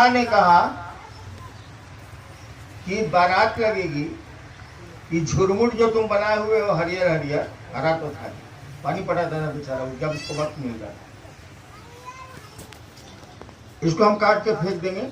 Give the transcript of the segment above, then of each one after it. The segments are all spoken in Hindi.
ने कहा कि बारात लगेगी, कि झुरमुट जो तुम बनाए हुए हो हरियर हरियर, हरा तो था, पानी पड़ा था ना बेचारा, जब इसको वक्त मिल रहा, इसको हम काट के फेंक देंगे,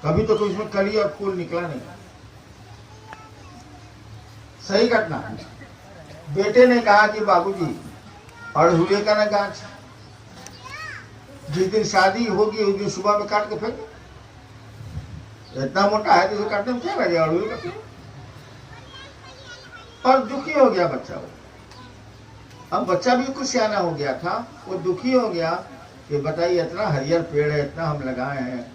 कभी तो इसमें कली और फूल निकला नहीं। सही घटना। बेटे ने कहा कि बाबूजी, अड़हुले का ना गाछ, जिस दिन शादी होगी उस दिन सुबह में काट के फेंक, इतना मोटा है तो इसे काटने में क्या लगे, अड़हुल का पेड़। और दुखी हो गया बच्चा। वो अब बच्चा भी कुछ सियाना हो गया था, वो दुखी हो गया कि बताइए इतना हरियर पेड़ है, इतना हम लगाए हैं,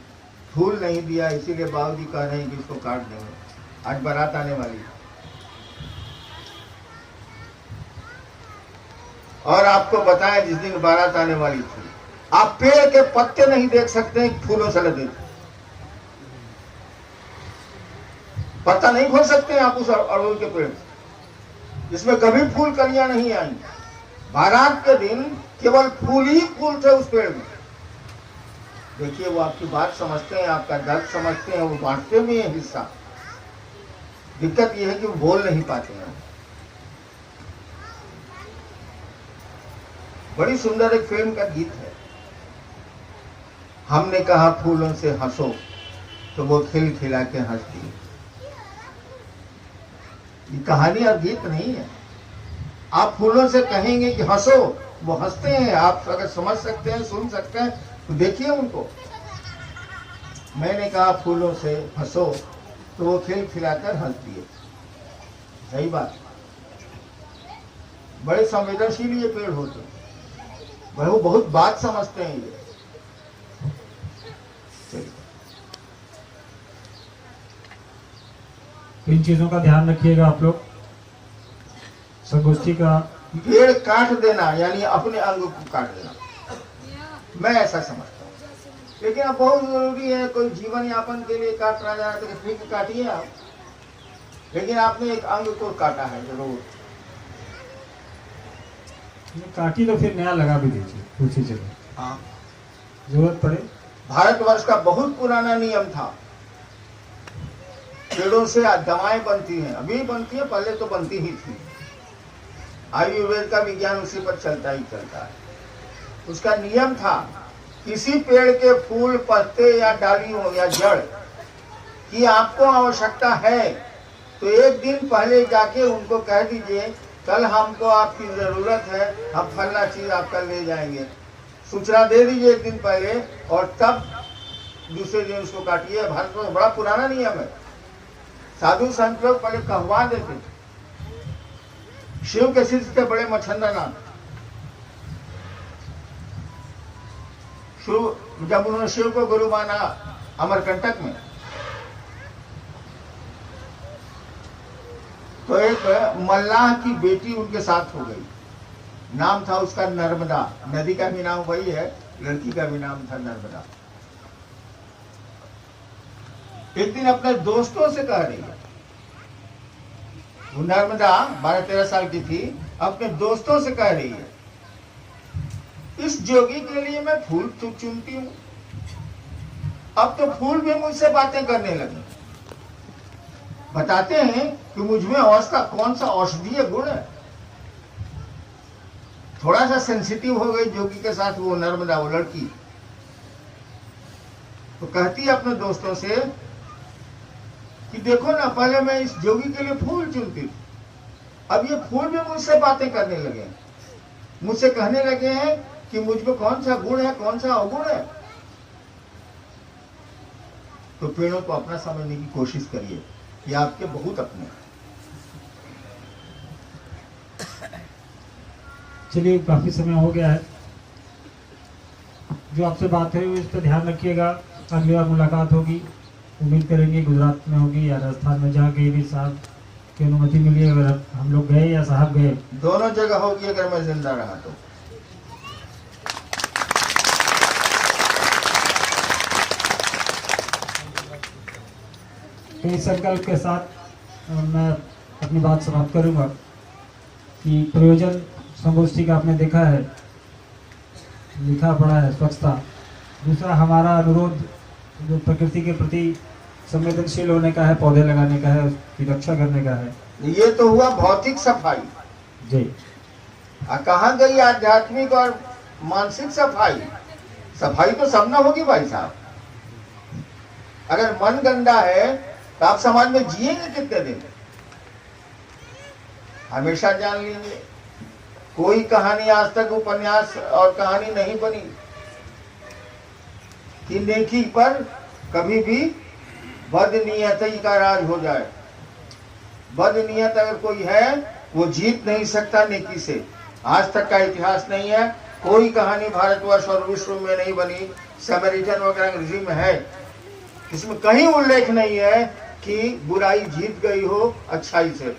फूल नहीं दिया, इसीलिए बाबूजी कह रहे हैं कि इसको काट देंगे, आज बारात आने वाली है। और आपको बताएं, जिस दिन बारात आने वाली थी, आप पेड़ के पत्ते नहीं देख सकते, फूलों से लदे थे। पत्ता नहीं खोल सकते आप उस अड़हुल के पेड़ से, जिसमें कभी फूल कलियां नहीं आई। बारात के दिन केवल फूल ही फूल थे उस पेड़ में। देखिए, वो आपकी बात समझते हैं, आपका दर्द समझते हैं, वो बांटते भी हैं हिस्सा। दिक्कत यह है कि वो बोल नहीं पाते हैं। बड़ी सुंदर एक फिल्म का गीत है, हमने कहा फूलों से हंसो तो वो खिल खिला के हंसती। ये कहानी और गीत नहीं है। आप फूलों से कहेंगे कि हंसो, वो हंसते हैं। आप अगर समझ सकते हैं, सुन सकते हैं तो देखिए उनको। मैंने कहा फूलों से हंसो तो वो खिल खिलाकर हंसती है। सही बात। बड़े संवेदनशील ये पेड़ होते हैं, वो बहुत बात समझते हैं ये। इन चीजों का ध्यान रखिएगा आप लोग। संगोष्ठी का पेड़ काट देना यानी अपने अंग को काट देना, मैं ऐसा समझता हूँ। लेकिन अब बहुत जरूरी है, कोई जीवन यापन के लिए काट रहा है तो ठीक काटिए आप, लेकिन आपने एक अंग को काटा है जरूर। काटी तो फिर नया लगा भी दीजिए दूसरी जगह। हाँ, जरूरत पड़े। भारतवर्ष का बहुत पुराना नियम था, पेड़ों से दवाएं बनती हैं, अभी बनती है, पहले तो बनती ही थी। आयुर्वेद का विज्ञान उसी पर चलता ही चलता है। उसका नियम था, किसी पेड़ के फूल, पत्ते या डाली हो या जड़ की आपको आवश्यकता है तो एक दिन पहले जाके उनको कह दीजिए, कल हमको आपकी जरूरत है, हम फलना चीज आपका ले जाएंगे। सूचना दे दीजिए एक दिन पहले, और तब दूसरे दिन उसको काटिए। भारत में बड़ा पुराना नियम है। साधु संत लोग पहले कहवा देते थे। शिव के शिष्य थे बड़े मच्छंदा नाथ। जब उन्होंने शिव को गुरु माना अमरकंटक में, तो एक मल्लाह की बेटी उनके साथ हो गई। नाम था उसका नर्मदा। नदी का भी नाम वही है, लड़की का भी नाम था नर्मदा। एक दिन अपने दोस्तों से कह रही है, वो नर्मदा 12-13 साल की थी, अपने दोस्तों से कह रही है, इस जोगी के लिए मैं फूल चुनती हूं, अब तो फूल भी मुझसे बातें करने लगे। बताते हैं कि मुझमें कौन सा औषधीय गुण है। थोड़ा सा सेंसिटिव हो गई जोगी के साथ वो नर्मदा, वो लड़की। तो कहती है अपने दोस्तों से कि देखो ना, पहले मैं इस जोगी के लिए फूल चुनती थी, अब ये फूल भी मुझसे बातें करने लगे हैं, मुझसे कहने लगे हैं कि मुझको कौन सा गुण है, कौन सा अवगुण है। तो पेड़ों को अपना समझने की कोशिश करिए, ये आपके बहुत अपने हैं। चलिए, काफी समय हो गया है। जो आपसे बात है इस पर ध्यान रखिएगा। अगली बार मुलाकात होगी, उम्मीद करेंगे गुजरात में होगी या राजस्थान में, जहाँ कहीं भी साहब की अनुमति मिली, अगर हम लोग गए या साहब गए, दोनों जगह होगी अगर मैं जिंदा रहा तो। इस संकल्प के साथ मैं अपनी बात समाप्त करूंगा कि प्रयोजन संगोष्ठी का आपने देखा है, लिखा पड़ा है स्वच्छता। दूसरा हमारा अनुरोध जो प्रकृति के प्रति संवेदनशील होने का है, पौधे लगाने का है, उसकी रक्षा करने का है। ये तो हुआ भौतिक सफाई। जी। कहाँ गई आध्यात्मिक और मानसिक सफाई? सफाई तो सब ना होगी भाई साहब। अगर मन गंदा है तो आप समाज में जिएंगे कितने दिन? हमेशा जान लीजिए, कोई कहानी आज तक उपन्यास और कहानी नहीं बनी कि नेकी पर कभी भी बदनीयती का राज हो जाए। बदनीयत अगर कोई है वो जीत नहीं सकता नेकी से। आज तक का इतिहास नहीं है, कोई कहानी भारतवर्ष और विश्व में नहीं बनी, समरिटन वगैरह अंग्रेजी में है, इसमें कहीं उल्लेख नहीं है कि बुराई जीत गई हो अच्छाई से।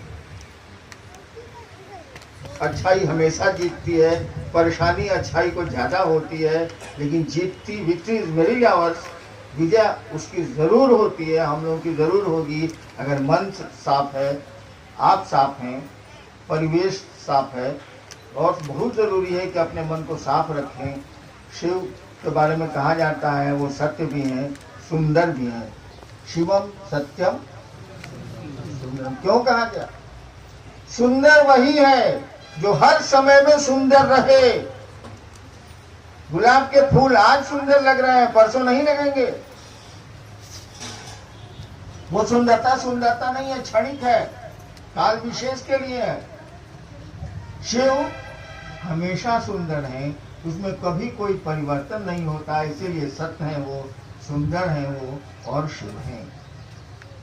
अच्छाई हमेशा जीतती है, परेशानी अच्छाई को ज्यादा होती है, लेकिन जीतती विक्ट्री इज वेरी आवर्स, विजय उसकी जरूर होती है, हम लोगों की जरूर होगी अगर मन साफ है, आप साफ हैं, परिवेश साफ है। और बहुत जरूरी है कि अपने मन को साफ रखें। शिव के बारे में कहा जाता है वो सत्य भी हैं, सुंदर भी हैं। शिवम सत्यम सुंदरम क्यों कहा गया? सुंदर वही है जो हर समय में सुंदर रहे। गुलाब के फूल आज सुंदर लग रहे हैं, परसों नहीं लगेंगे। वो सुंदरता नहीं है, क्षणिक है, काल विशेष के लिए है। शिव हमेशा सुंदर है, उसमें कभी कोई परिवर्तन नहीं होता, इसीलिए सत्य है वो, सुंदर है वो और शिव है।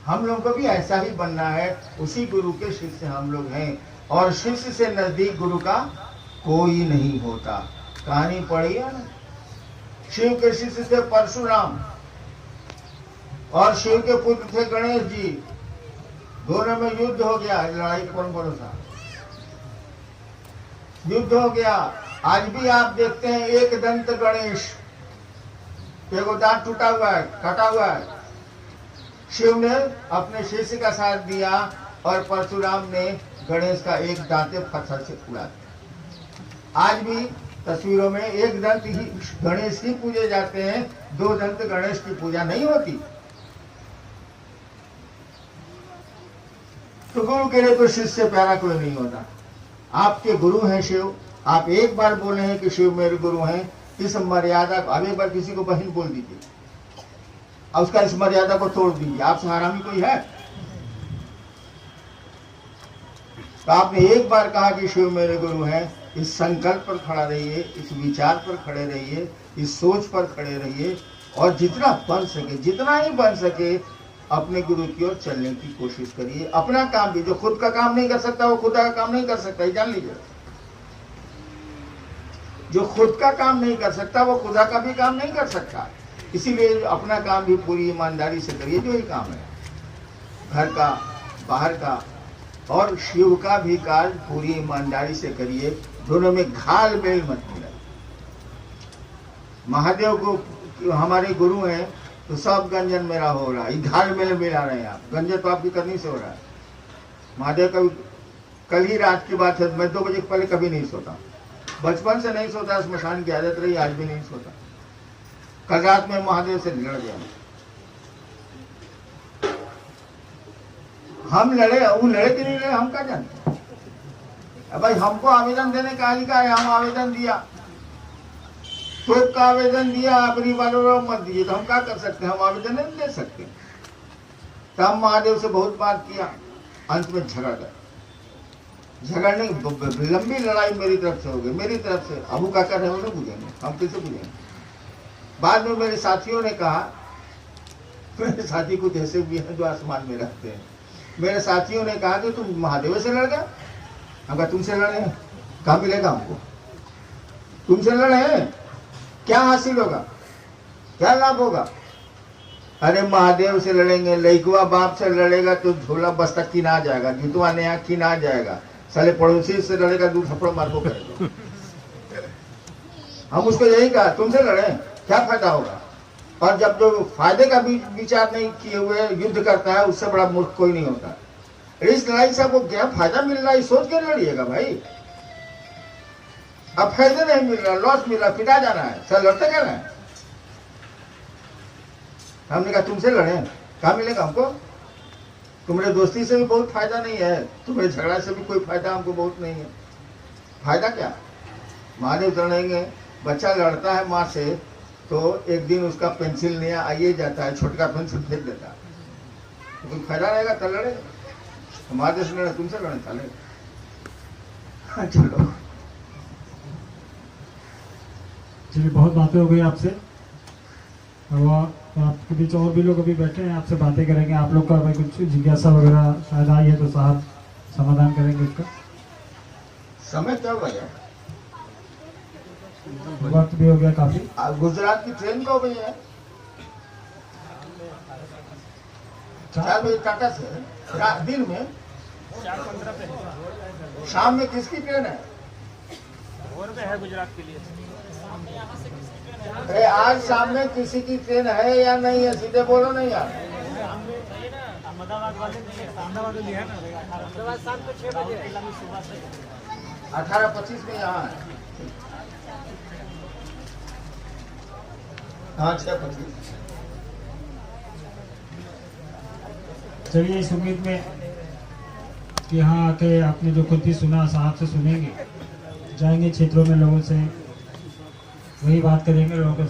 हम लोग को भी ऐसा ही बनना है, उसी गुरु के शिष्य हम लोग हैं, और शिष्य से नजदीक गुरु का कोई नहीं होता। कहानी पढ़ी है ना, शिव के शिष्य थे परशुराम और शिव के पुत्र थे गणेश जी। दोनों में युद्ध हो गया, लड़ाई कौन भरोसा, युद्ध हो गया। आज भी आप देखते हैं एक दंत गणेश, एगो दांत टूटा हुआ है, कटा हुआ है। शिव ने अपने शिष्य का साथ दिया और परशुराम ने गणेश का एक दांत पत्थर से उड़ा दिया। आज भी तस्वीरों में एक दंत ही गणेश ही पूजे जाते हैं, दो दंत गणेश की पूजा नहीं होती। तो गुरु के लिए तो शिष्य से प्यारा कोई नहीं होता। आपके गुरु हैं शिव, आप एक बार बोले हैं कि शिव मेरे गुरु हैं, इस मर्यादा को, अब एक बार किसी को बहन बोल दीजिए और उसका इस मर्यादा को तोड़ दीजिए, आपसे हरामी कोई है? तो आपने एक बार कहा कि शिव मेरे गुरु हैं, इस संकल्प पर खड़ा रहिए, इस विचार पर खड़े रहिए, इस सोच पर खड़े रहिए और जितना बन सके, जितना ही बन सके अपने गुरु की ओर चलने की कोशिश करिए। अपना काम भी, जो खुद का काम नहीं कर सकता वो खुदा का काम नहीं कर सकता, जान लीजिए। जो खुद का काम नहीं कर सकता वो खुदा का भी काम नहीं कर सकता। इसीलिए अपना काम भी पूरी ईमानदारी से करिए, जो ही काम है, घर का, बाहर का, और शिव का भी कार्य पूरी ईमानदारी से करिए। दोनों में घाल मेल मत मिलाइए। महादेव को हमारे गुरु हैं तो सब गंजन मेरा हो रहा है, घाल मेल मिला रहे हैं आप, गंजन तो आपकी करनी से हो रहा है। महादेव का कल ही रात की बात है, मैं 2 बजे पहले कभी नहीं सोता, बचपन से नहीं सोता, स्मशान की आदत रही, आज भी नहीं सोता। कल रात में महादेव से लड़ गया। हम लड़े, वो लड़े कि नहीं लड़े हम क्या जानते हैं? अब भाई हमको आवेदन देने का अधिकार है, हम आवेदन दिया, तो का आवेदन दिया, अपनी बालों मत दिए, तो हम क्या कर सकते हैं? हम आवेदन नहीं दे सकते। तो हम महादेव से बहुत बात किया, अंत में झगड़ गए। झगड़ने लंबी लड़ाई मेरी तरफ से हो गई, मेरी तरफ से। अबू काका है, वो नहीं पूछेंगे, हम किसे पूछेंगे? बाद में मेरे साथियों ने कहा, मेरे साथी कुछ ऐसे भी हैं जो आसमान में रहते हैं, मेरे साथियों ने कहा कि तुम महादेव से लड़ गए। हम कहा तुमसे लड़े हैं, कहाँ मिलेगा हमको? तुमसे लड़े हैं, क्या हासिल होगा, क्या लाभ होगा? अरे महादेव से लड़ेंगे, लइकवा बाप से लड़ेगा तो झोला बस्ता किना जाएगा, जुतवा नया किना जाएगा, साले पड़ोसी से लड़ेगा, 2 थप्पड़ मार को करेगा। हम उसको यही कहा, तुमसे लड़े, क्या फायदा होगा? और जब जो फायदे का विचार नहीं किए हुए युद्ध करता है, उससे बड़ा मूर्ख कोई नहीं होता। इस लड़ाई से आपको क्या फायदा मिल रहा है, सोच के लड़िएगा भाई। अब फायदे नहीं मिल रहा, लॉस मिल रहा, पिटा जा रहा है, सर लड़ते क्या रहे हैं? हमने कहा तुमसे लड़े, कहाँ मिलेगा हमको? तुम्हारे दोस्ती से भी बहुत फायदा नहीं है, तुम्हारे झगड़ा से भी कोई फायदा हमको बहुत नहीं है। फायदा क्या? महादेव लड़ेंगे, बच्चा लड़ता है माँ से तो एक दिन उसका पेंसिल नया आइए जाता है, छोटका पेंसिल फेंक देता है, तो कोई फायदा रहेगा तो लड़ेगा। महादेव से लड़े, तुमसे लड़े चले। हाँ चलो, चलिए बहुत बातें हो गई आपसे। अब आपके बीच और भी लोग अभी बैठे हैं, आपसे बातें करेंगे। आप लोग का अगर कुछ जिज्ञासा वगैरह शायद आई है तो साहब समाधान करेंगे उसका। समय क्या हो गया? वक्त भी हो गया काफी। गुजरात की ट्रेन कब गई है? 4 बजे टाटा से दिन में, 4:15 पे। शाम में किसकी ट्रेन है? भोर में है गुजरात के लिए। अरे आज शाम में किसी की ट्रेन है या नहीं है? सीधे बोलो नहीं यार। अहमदाबाद वाले अहमदाबाद है ना, अहमदाबाद शाम को 6 बजे, सुबह से 18:25 में यहाँ है। हाँ 6:25। चलिए इस उम्मीद में कि यहाँ आके आपने जो खुद भी सुना साहब से सुनेंगे, जाएंगे क्षेत्रों में लोगों से, वही बात करेंगे, लोगों को